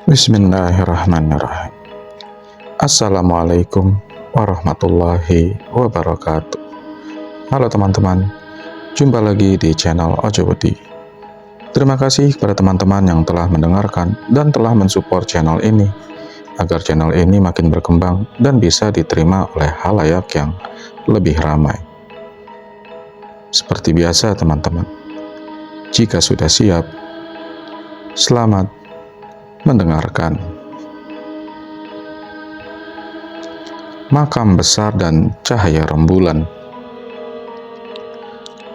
Bismillahirrahmanirrahim. Assalamualaikum warahmatullahi wabarakatuh. Halo teman-teman, jumpa lagi di channel Ojo Budi. Terima kasih kepada teman-teman yang telah mendengarkan dan telah mensupport channel ini, agar channel ini makin berkembang dan bisa diterima oleh halayak yang lebih ramai. Seperti biasa teman-teman, jika sudah siap, selamat mendengarkan. Makam besar dan cahaya rembulan.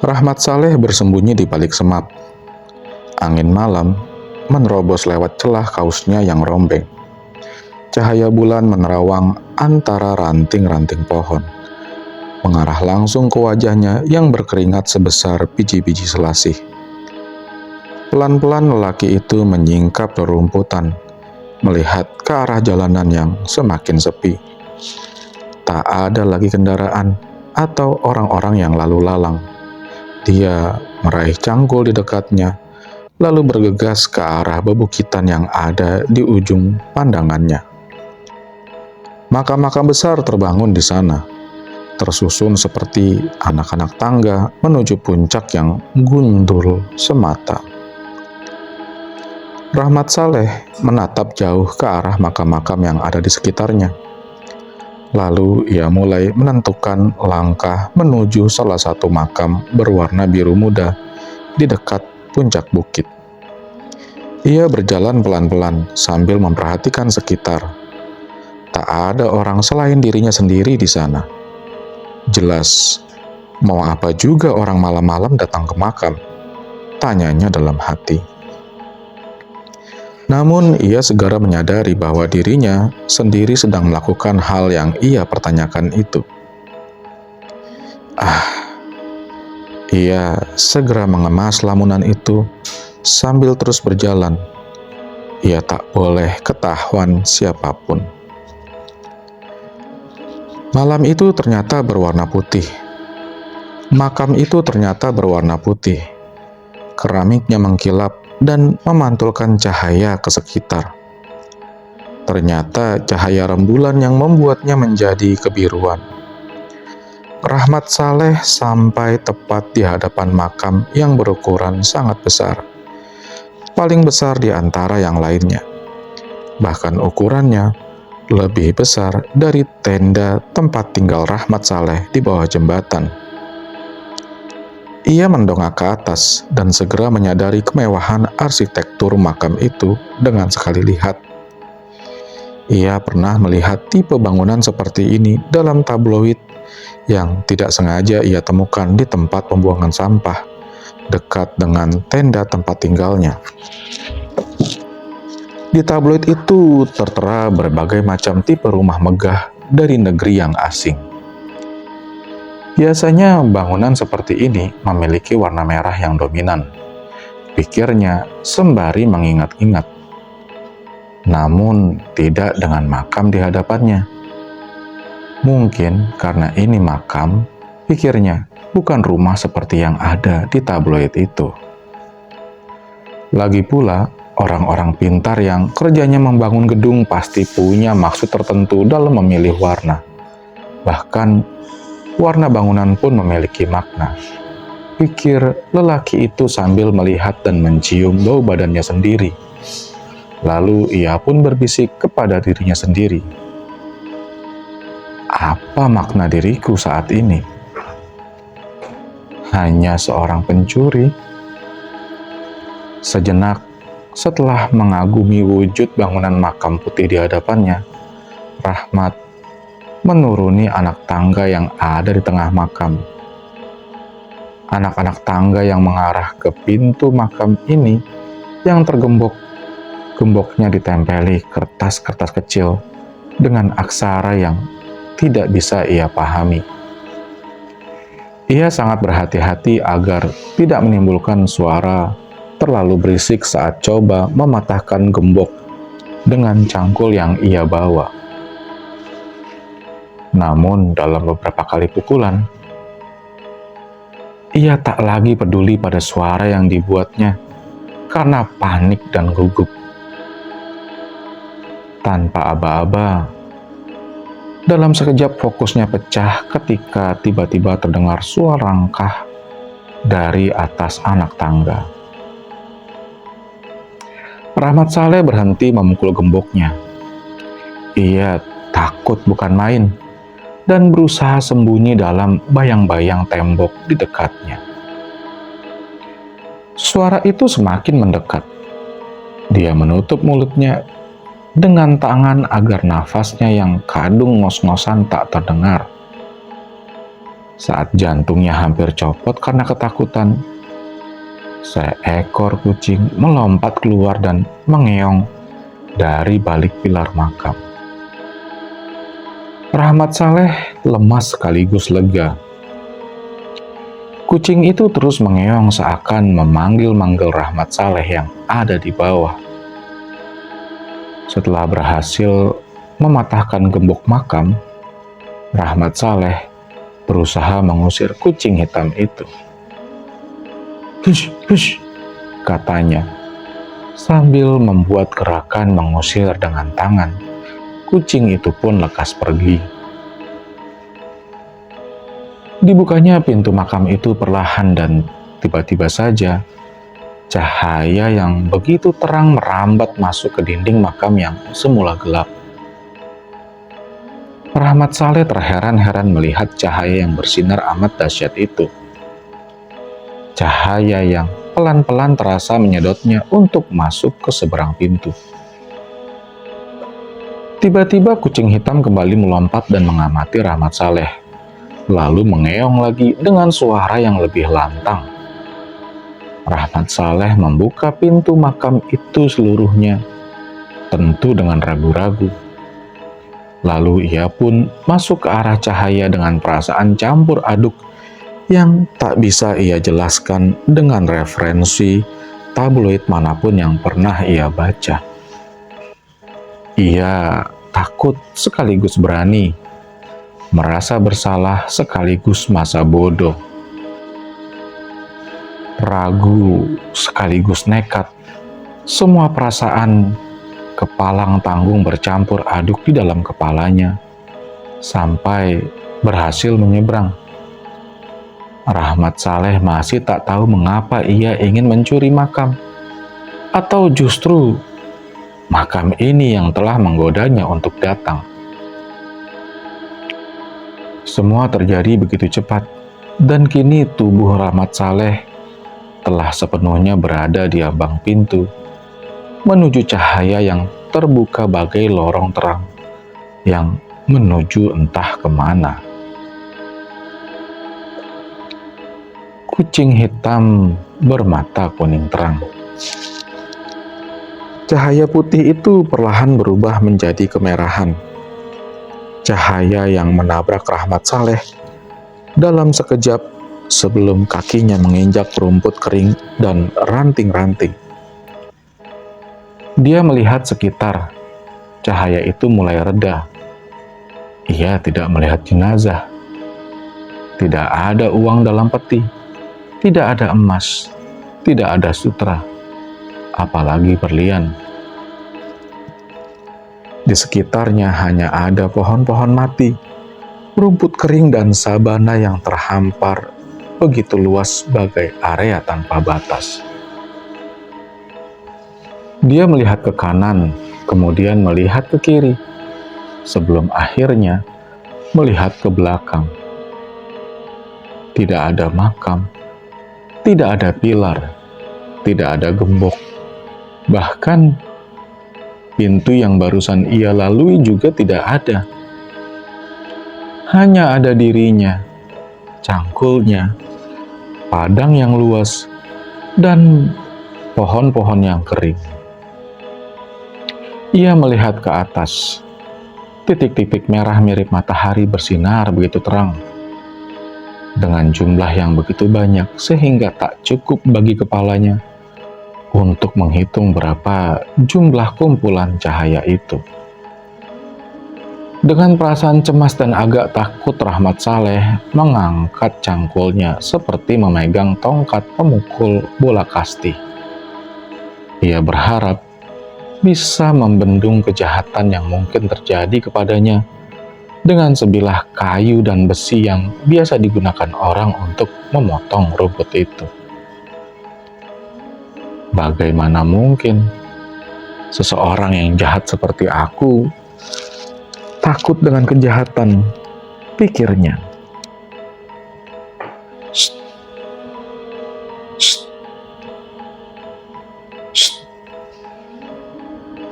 Rahmat Saleh bersembunyi di balik semak. Angin malam menerobos lewat celah kausnya yang rombeng. Cahaya bulan menerawang antara ranting-ranting pohon, mengarah langsung ke wajahnya yang berkeringat sebesar biji-biji selasih. Pelan-pelan lelaki itu menyingkap rerumputan, melihat ke arah jalanan yang semakin sepi. Tak ada lagi kendaraan atau orang-orang yang lalu lalang. Dia meraih cangkul di dekatnya, lalu bergegas ke arah bebukitan yang ada di ujung pandangannya. Makam-makam besar terbangun di sana, tersusun seperti anak-anak tangga menuju puncak yang gundul semata. Rahmat Saleh menatap jauh ke arah makam-makam yang ada di sekitarnya. Lalu ia mulai menentukan langkah menuju salah satu makam berwarna biru muda di dekat puncak bukit. Ia berjalan pelan-pelan sambil memperhatikan sekitar. Tak ada orang selain dirinya sendiri di sana. Jelas, mau apa juga orang malam-malam datang ke makam? Tanyanya dalam hati. Namun ia segera menyadari bahwa dirinya sendiri sedang melakukan hal yang ia pertanyakan itu. Ia segera mengemas lamunan itu sambil terus berjalan. Ia tak boleh ketahuan siapapun. Malam itu ternyata berwarna putih. Makam itu ternyata berwarna putih. Keramiknya mengkilap dan memantulkan cahaya ke sekitar. Ternyata cahaya rembulan yang membuatnya menjadi kebiruan. Rahmat Saleh sampai tepat di hadapan makam yang berukuran sangat besar. Paling besar di antara yang lainnya. Bahkan ukurannya lebih besar dari tenda tempat tinggal Rahmat Saleh di bawah jembatan. Ia mendongak ke atas dan segera menyadari kemewahan arsitektur makam itu dengan sekali lihat. Ia pernah melihat tipe bangunan seperti ini dalam tabloid yang tidak sengaja ia temukan di tempat pembuangan sampah dekat dengan tenda tempat tinggalnya. Di tabloid itu tertera berbagai macam tipe rumah megah dari negeri yang asing. Biasanya bangunan seperti ini memiliki warna merah yang dominan, pikirnya sembari mengingat-ingat. Namun tidak dengan makam di hadapannya. Mungkin karena ini makam, pikirnya, bukan rumah seperti yang ada di tabloid itu. Lagi pula, orang-orang pintar yang kerjanya membangun gedung pasti punya maksud tertentu dalam memilih warna. Bahkan warna bangunan pun memiliki makna, pikir lelaki itu sambil melihat dan mencium bau badannya sendiri. Lalu ia pun berbisik kepada dirinya sendiri. Apa makna diriku saat ini? Hanya seorang pencuri? Sejenak, setelah mengagumi wujud bangunan makam putih di hadapannya, Rahmat menuruni anak tangga yang ada di tengah makam. Anak-anak tangga yang mengarah ke pintu makam ini yang tergembok-gemboknya ditempeli kertas-kertas kecil dengan aksara yang tidak bisa ia pahami. Ia sangat berhati-hati agar tidak menimbulkan suara terlalu berisik saat coba mematahkan gembok dengan cangkul yang ia bawa. Namun dalam beberapa kali pukulan, ia tak lagi peduli pada suara yang dibuatnya karena panik dan gugup. tanpa aba-aba. Dalam sekejap fokusnya pecah ketika tiba-tiba terdengar suara langkah dari atas anak tangga. Rahmat Saleh berhenti memukul gemboknya. Ia takut bukan main dan berusaha sembunyi dalam bayang-bayang tembok di dekatnya. Suara itu semakin mendekat. Dia menutup mulutnya dengan tangan agar nafasnya yang kadung ngos-ngosan tak terdengar. Saat jantungnya hampir copot karena ketakutan, seekor kucing melompat keluar dan mengeong dari balik pilar makam. Rahmat Saleh lemas sekaligus lega. Kucing itu terus mengeong seakan memanggil-manggil Rahmat Saleh yang ada di bawah. Setelah berhasil mematahkan gembok makam, Rahmat Saleh berusaha mengusir kucing hitam itu. "Hush, hush," katanya, sambil membuat gerakan mengusir dengan tangan. Kucing itu pun lekas pergi. Dibukanya pintu makam itu perlahan dan tiba-tiba saja cahaya yang begitu terang merambat masuk ke dinding makam yang semula gelap. Rahmat Saleh terheran-heran melihat cahaya yang bersinar amat dahsyat itu. Cahaya yang pelan-pelan terasa menyedotnya untuk masuk ke seberang pintu. Tiba-tiba kucing hitam kembali melompat dan mengamati Rahmat Saleh, lalu mengeong lagi dengan suara yang lebih lantang. Rahmat Saleh membuka pintu makam itu seluruhnya, tentu dengan ragu-ragu. Lalu ia pun masuk ke arah cahaya dengan perasaan campur aduk yang tak bisa ia jelaskan dengan referensi tabloid manapun yang pernah ia baca. Ia takut sekaligus berani, merasa bersalah sekaligus masa bodoh, ragu sekaligus nekat. Semua perasaan kepalang tanggung bercampur aduk di dalam kepalanya sampai berhasil menyeberang. Rahmat Saleh masih tak tahu mengapa ia ingin mencuri makam, atau justru makam ini yang telah menggodanya untuk datang. Semua terjadi begitu cepat, dan kini tubuh Rahmat Saleh telah sepenuhnya berada di ambang pintu, menuju cahaya yang terbuka bagai lorong terang, yang menuju entah kemana. Kucing hitam bermata kuning terang. Cahaya putih itu perlahan berubah menjadi kemerahan. Cahaya yang menabrak Rahmat Saleh dalam sekejap sebelum kakinya menginjak rumput kering dan ranting-ranting. Dia melihat sekitar. Cahaya itu mulai reda. Ia tidak melihat jenazah. Tidak ada uang dalam peti. Tidak ada emas. Tidak ada sutra. Apalagi berlian. Di sekitarnya hanya ada pohon-pohon mati, rumput kering dan sabana yang terhampar begitu luas bagai area tanpa batas. Dia melihat ke kanan, kemudian melihat ke kiri, sebelum akhirnya melihat ke belakang. Tidak ada makam, tidak ada pilar, tidak ada gembok. Bahkan pintu yang barusan ia lalui juga tidak ada. Hanya ada dirinya, cangkulnya, padang yang luas, dan pohon-pohon yang kering. Ia melihat ke atas. Titik-titik merah mirip matahari bersinar begitu terang, dengan jumlah yang begitu banyak sehingga tak cukup bagi kepalanya untuk menghitung berapa jumlah kumpulan cahaya itu. Dengan perasaan cemas dan agak takut, Rahmat Saleh mengangkat cangkulnya seperti memegang tongkat pemukul bola kasti. Ia berharap bisa membendung kejahatan yang mungkin terjadi kepadanya dengan sebilah kayu dan besi yang biasa digunakan orang untuk memotong rumput itu. Bagaimana mungkin seseorang yang jahat seperti aku takut dengan kejahatan, pikirnya. Shh, shh, shh.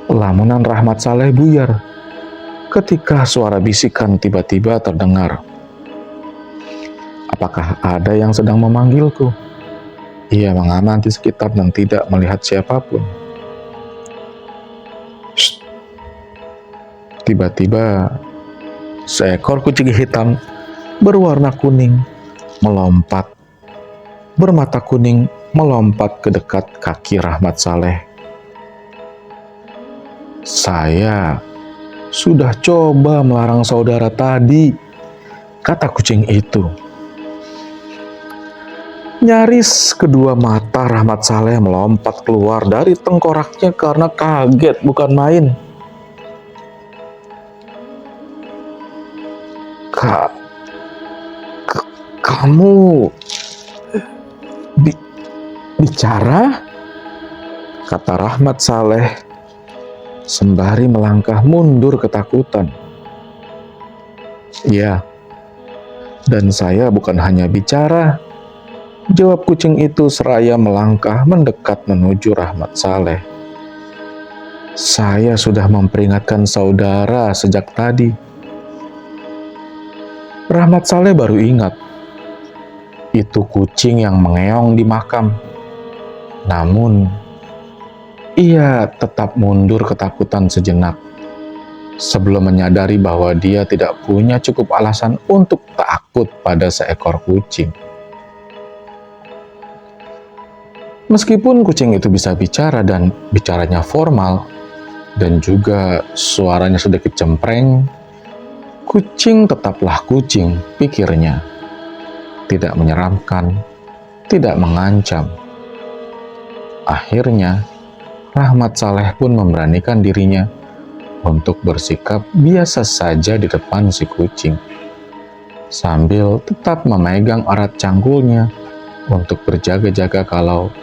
Lamunan Rahmat Saleh buyar ketika suara bisikan tiba-tiba terdengar. Apakah ada yang sedang memanggilku? Ia mengamati sekitar dan tidak melihat siapapun. Shh. Tiba-tiba, seekor kucing hitam berwarna kuning melompat, bermata kuning melompat ke dekat kaki Rahmat Saleh. Saya sudah coba melarang saudara tadi, kata kucing itu. Nyaris kedua mata Rahmat Saleh melompat keluar dari tengkoraknya karena kaget bukan main. Kamu bicara? Kata Rahmat Saleh sembari melangkah mundur ketakutan. Ya, dan saya bukan hanya bicara, jawab kucing itu seraya melangkah mendekat menuju Rahmat Saleh. Saya sudah memperingatkan saudara sejak tadi. Rahmat Saleh baru ingat, itu kucing yang mengeong di makam. Namun, ia tetap mundur ketakutan sejenak sebelum menyadari bahwa dia tidak punya cukup alasan untuk takut pada seekor kucing. Meskipun kucing itu bisa bicara dan bicaranya formal dan juga suaranya sedikit cempreng, kucing tetaplah kucing, pikirnya. Tidak menyeramkan, tidak mengancam. Akhirnya, Rahmat Saleh pun memberanikan dirinya untuk bersikap biasa saja di depan si kucing, sambil tetap memegang erat cangkulnya untuk berjaga-jaga kalau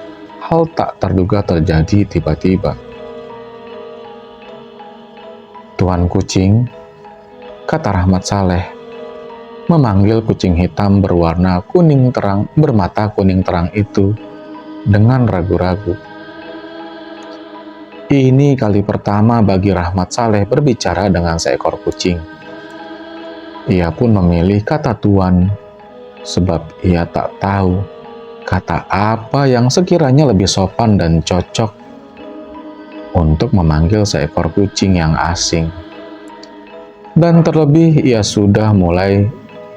hal tak terduga terjadi tiba-tiba. Tuan kucing, kata Rahmat Saleh, memanggil kucing hitam berwarna kuning terang, bermata kuning terang itu dengan ragu-ragu. Ini kali pertama bagi Rahmat Saleh berbicara dengan seekor kucing. Ia pun memilih kata tuan, sebab ia tak tahu kata apa yang sekiranya lebih sopan dan cocok untuk memanggil seekor kucing yang asing. Dan terlebih ia sudah mulai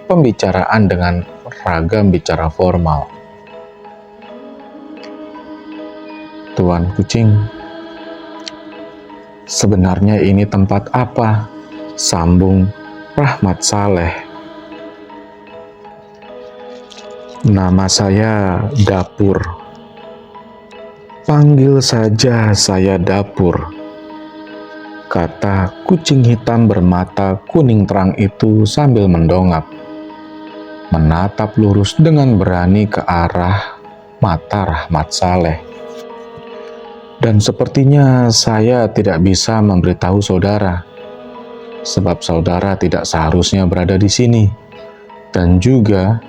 pembicaraan dengan ragam bicara formal. Tuan kucing, sebenarnya ini tempat apa? Sambung Rahmat Saleh. Nama saya Dapur. Panggil saja saya Dapur, kata kucing hitam bermata kuning terang itu sambil mendongak, menatap lurus dengan berani ke arah mata Rahmat Saleh. Dan sepertinya saya tidak bisa memberitahu saudara, sebab saudara tidak seharusnya berada di sini. Dan juga,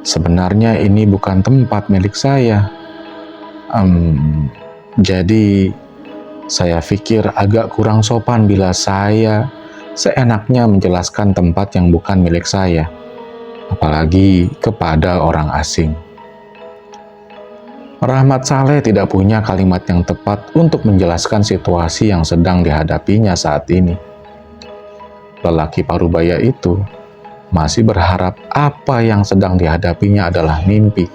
sebenarnya ini bukan tempat milik saya. Jadi, saya pikir agak kurang sopan bila saya seenaknya menjelaskan tempat yang bukan milik saya, apalagi kepada orang asing. Rahmat Saleh tidak punya kalimat yang tepat untuk menjelaskan situasi yang sedang dihadapinya saat ini. Lelaki parubaya itu masih berharap apa yang sedang dihadapinya adalah mimpi.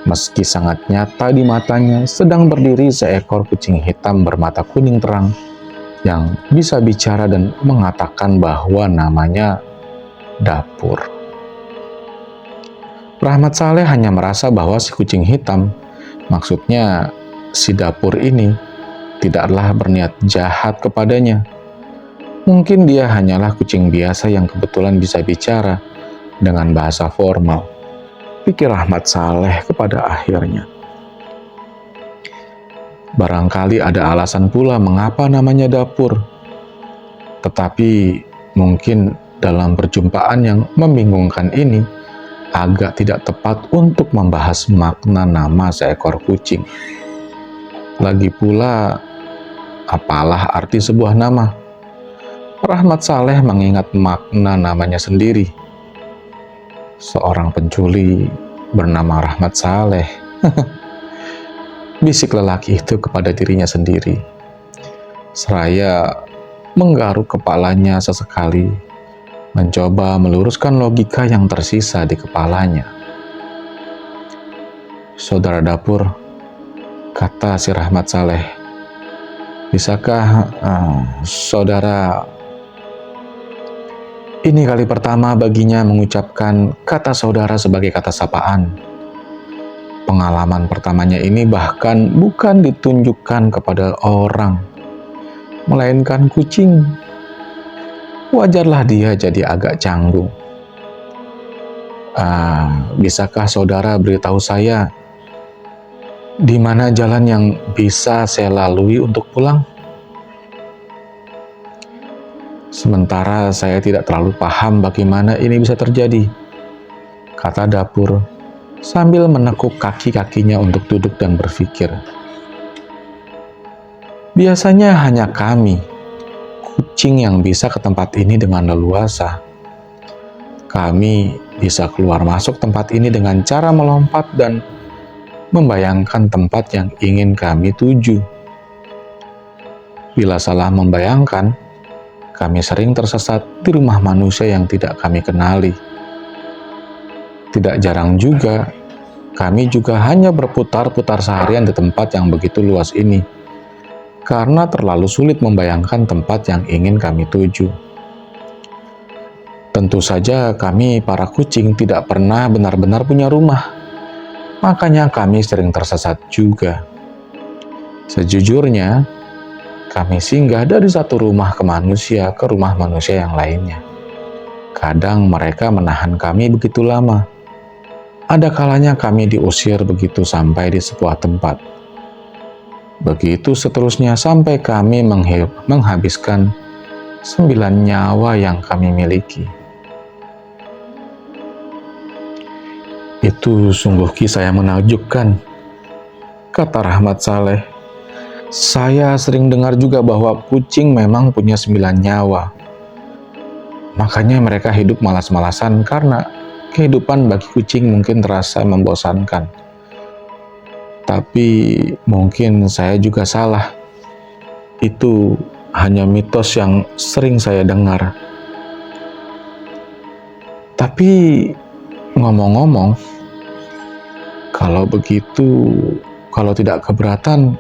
Meski sangat nyata di matanya sedang berdiri seekor kucing hitam bermata kuning terang yang bisa bicara dan mengatakan bahwa namanya Dapur. Rahmat Saleh hanya merasa bahwa si kucing hitam, maksudnya si Dapur ini, tidaklah berniat jahat kepadanya. Mungkin dia hanyalah kucing biasa yang kebetulan bisa bicara dengan bahasa formal, pikir Rahmat Saleh kepada akhirnya. Barangkali ada alasan pula mengapa namanya Dapur. Tetapi mungkin dalam perjumpaan yang membingungkan ini, agak tidak tepat untuk membahas makna nama seekor kucing. Lagi pula, apalah arti sebuah nama? Rahmat Saleh mengingat makna namanya sendiri. Seorang pencuri bernama Rahmat Saleh. Bisik lelaki itu kepada dirinya sendiri. Seraya menggaruk kepalanya sesekali, mencoba meluruskan logika yang tersisa di kepalanya. "Saudara Dapur," kata si Rahmat Saleh, "bisakah saudara..." Ini kali pertama baginya mengucapkan kata saudara sebagai kata sapaan. Pengalaman pertamanya ini bahkan bukan ditunjukkan kepada orang, melainkan kucing. Wajarlah dia jadi agak canggung. "Bisakah saudara beritahu saya di mana jalan yang bisa saya lalui untuk pulang? Sementara saya tidak terlalu paham bagaimana ini bisa terjadi," kata Dapur sambil menekuk kaki-kakinya untuk duduk dan berpikir. "Biasanya hanya kami, kucing, yang bisa ke tempat ini dengan leluasa. Kami bisa keluar masuk tempat ini dengan cara melompat dan membayangkan tempat yang ingin kami tuju. Bila salah membayangkan, kami sering tersesat di rumah manusia yang tidak kami kenali. Tidak jarang juga, kami juga hanya berputar-putar seharian di tempat yang begitu luas ini, karena terlalu sulit membayangkan tempat yang ingin kami tuju. Tentu saja kami para kucing tidak pernah benar-benar punya rumah, makanya kami sering tersesat juga. Sejujurnya, kami singgah dari satu rumah ke rumah manusia yang lainnya. Kadang mereka menahan kami begitu lama. Ada kalanya kami diusir begitu sampai di sebuah tempat. Begitu seterusnya sampai kami menghabiskan 9 nyawa yang kami miliki." "Itu sungguh kisah yang menakjubkan," kata Rahmat Saleh. "Saya sering dengar juga bahwa kucing memang punya 9 nyawa. Makanya mereka hidup malas-malasan karena kehidupan bagi kucing mungkin terasa membosankan. Tapi mungkin saya juga salah. Itu hanya mitos yang sering saya dengar. Tapi ngomong-ngomong, kalau begitu, kalau tidak keberatan,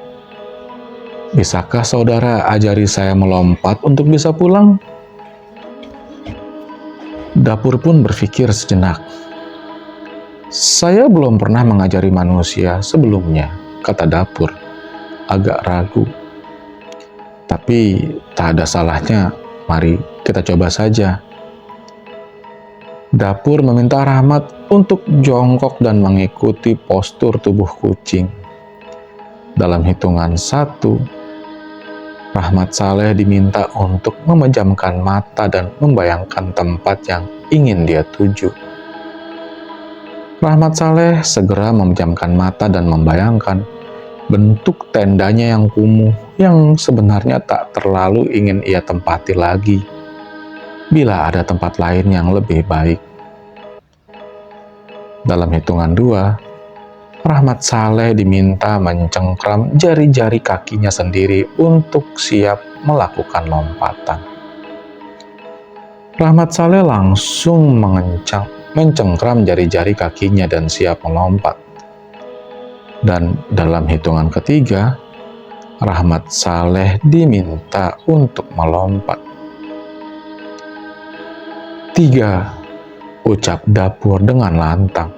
bisakah saudara ajari saya melompat untuk bisa pulang?" Dapur pun berpikir sejenak. "Saya belum pernah mengajari manusia sebelumnya," kata Dapur, agak ragu. "Tapi tak ada salahnya, mari kita coba saja." Dapur meminta Rahmat untuk jongkok dan mengikuti postur tubuh kucing. Dalam hitungan 1, Rahmat Saleh diminta untuk memejamkan mata dan membayangkan tempat yang ingin dia tuju. Rahmat Saleh segera memejamkan mata dan membayangkan bentuk tendanya yang kumuh yang sebenarnya tak terlalu ingin ia tempati lagi bila ada tempat lain yang lebih baik. Dalam hitungan 2, Rahmat Saleh diminta mencengkram jari-jari kakinya sendiri untuk siap melakukan lompatan. Rahmat Saleh langsung mencengkram jari-jari kakinya dan siap melompat. Dan dalam hitungan ketiga, Rahmat Saleh diminta untuk melompat. 3, ucap Dapur dengan lantang.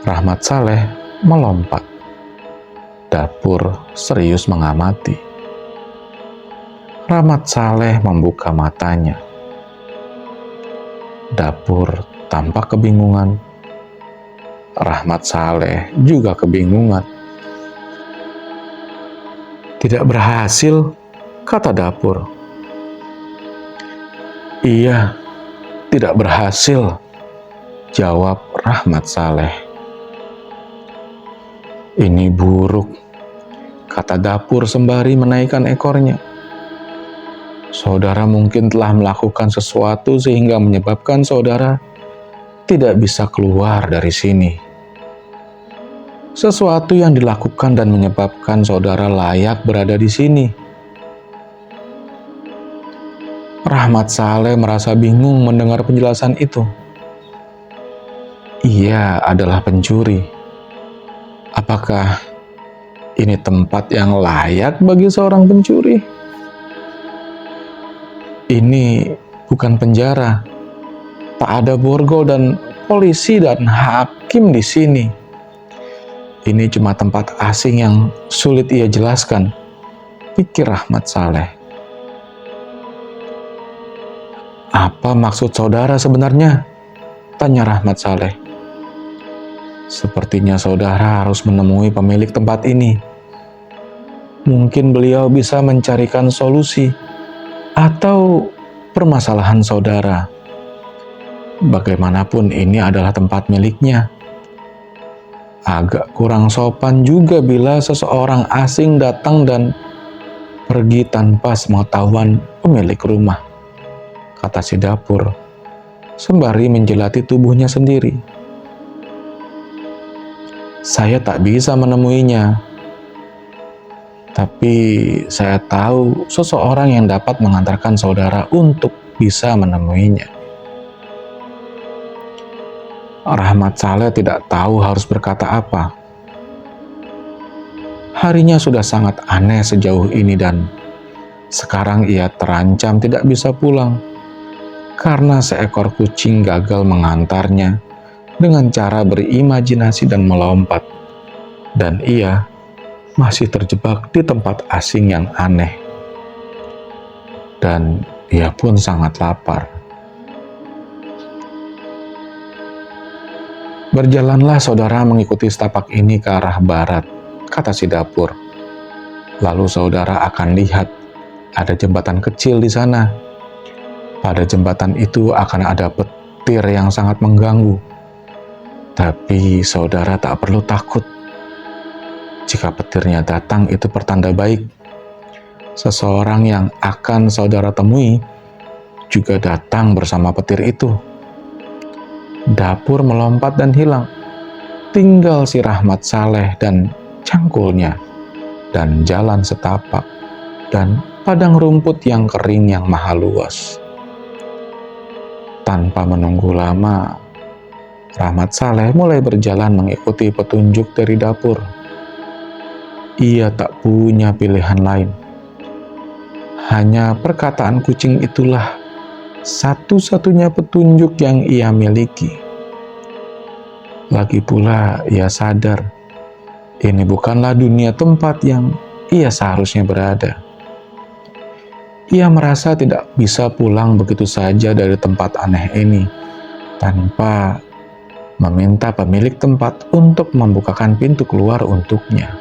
Rahmat Saleh melompat. Dapur serius mengamati. Rahmat Saleh membuka matanya. Dapur tampak kebingungan. Rahmat Saleh juga kebingungan. "Tidak berhasil," kata Dapur. "Iya, tidak berhasil," jawab Rahmat Saleh. "Ini buruk," kata Dapur sembari menaikkan ekornya. "Saudara mungkin telah melakukan sesuatu sehingga menyebabkan saudara tidak bisa keluar dari sini. Sesuatu yang dilakukan dan menyebabkan saudara layak berada di sini." Rahmat Saleh merasa bingung mendengar penjelasan itu. Ia adalah pencuri. Apakah ini tempat yang layak bagi seorang pencuri? Ini bukan penjara. Tak ada borgol dan polisi dan hakim di sini. Ini cuma tempat asing yang sulit ia jelaskan, pikir Rahmat Saleh. "Apa maksud saudara sebenarnya?" tanya Rahmat Saleh. "Sepertinya saudara harus menemui pemilik tempat ini. Mungkin beliau bisa mencarikan solusi atau permasalahan saudara. Bagaimanapun ini adalah tempat miliknya. Agak kurang sopan juga bila seseorang asing datang dan pergi tanpa sepengetahuan pemilik rumah," kata si Dapur, sembari menjelati tubuhnya sendiri. "Saya tak bisa menemuinya. Tapi saya tahu seseorang yang dapat mengantarkan saudara untuk bisa menemuinya." Rahmat Saleh tidak tahu harus berkata apa. Harinya sudah sangat aneh sejauh ini dan sekarang ia terancam tidak bisa pulang karena seekor kucing gagal mengantarnya dengan cara berimajinasi dan melompat, dan ia masih terjebak di tempat asing yang aneh. Dan ia pun sangat lapar. "Berjalanlah saudara mengikuti setapak ini ke arah barat," kata si Dapur. "Lalu saudara akan lihat ada jembatan kecil di sana. Pada jembatan itu akan ada petir yang sangat mengganggu. Tapi saudara tak perlu takut. Jika petirnya datang itu pertanda baik. Seseorang yang akan saudara temui juga datang bersama petir itu." Dapur melompat dan hilang. Tinggal si Rahmat Saleh dan cangkulnya, dan jalan setapak, dan padang rumput yang kering yang maha luas. Tanpa menunggu lama, Rahmat Saleh mulai berjalan mengikuti petunjuk dari Dapur. Ia tak punya pilihan lain. Hanya perkataan kucing itulah satu-satunya petunjuk yang ia miliki. Lagi pula ia sadar, ini bukanlah dunia tempat yang ia seharusnya berada. Ia merasa tidak bisa pulang begitu saja dari tempat aneh ini, tanpa meminta pemilik tempat untuk membukakan pintu keluar untuknya.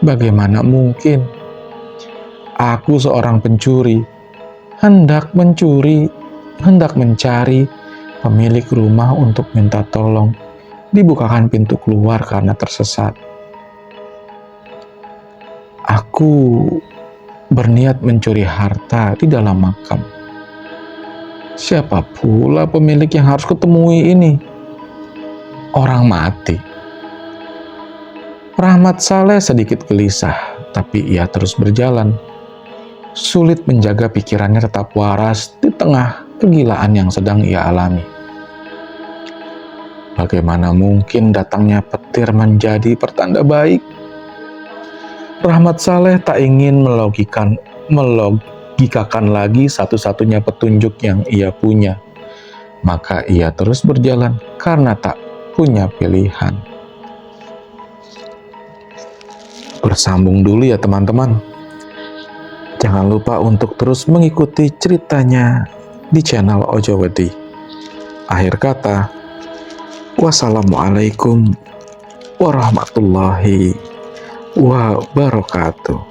Bagaimana mungkin? Aku seorang pencuri, hendak mencari pemilik rumah untuk minta tolong dibukakan pintu keluar karena tersesat. Aku berniat mencuri harta di dalam makam. Siapa pula pemilik yang harus kutemui ini? Orang mati. Rahmat Saleh sedikit gelisah, tapi ia terus berjalan. Sulit menjaga pikirannya tetap waras di tengah kegilaan yang sedang ia alami. Bagaimana mungkin datangnya petir menjadi pertanda baik? Rahmat Saleh tak ingin melogikakan lagi satu-satunya petunjuk yang ia punya. Maka ia terus berjalan karena tak punya pilihan. bersambung dulu ya teman-teman. Jangan lupa untuk terus mengikuti ceritanya di channel Ojo Wedi. Akhir kata, wassalamualaikum warahmatullahi wabarakatuh.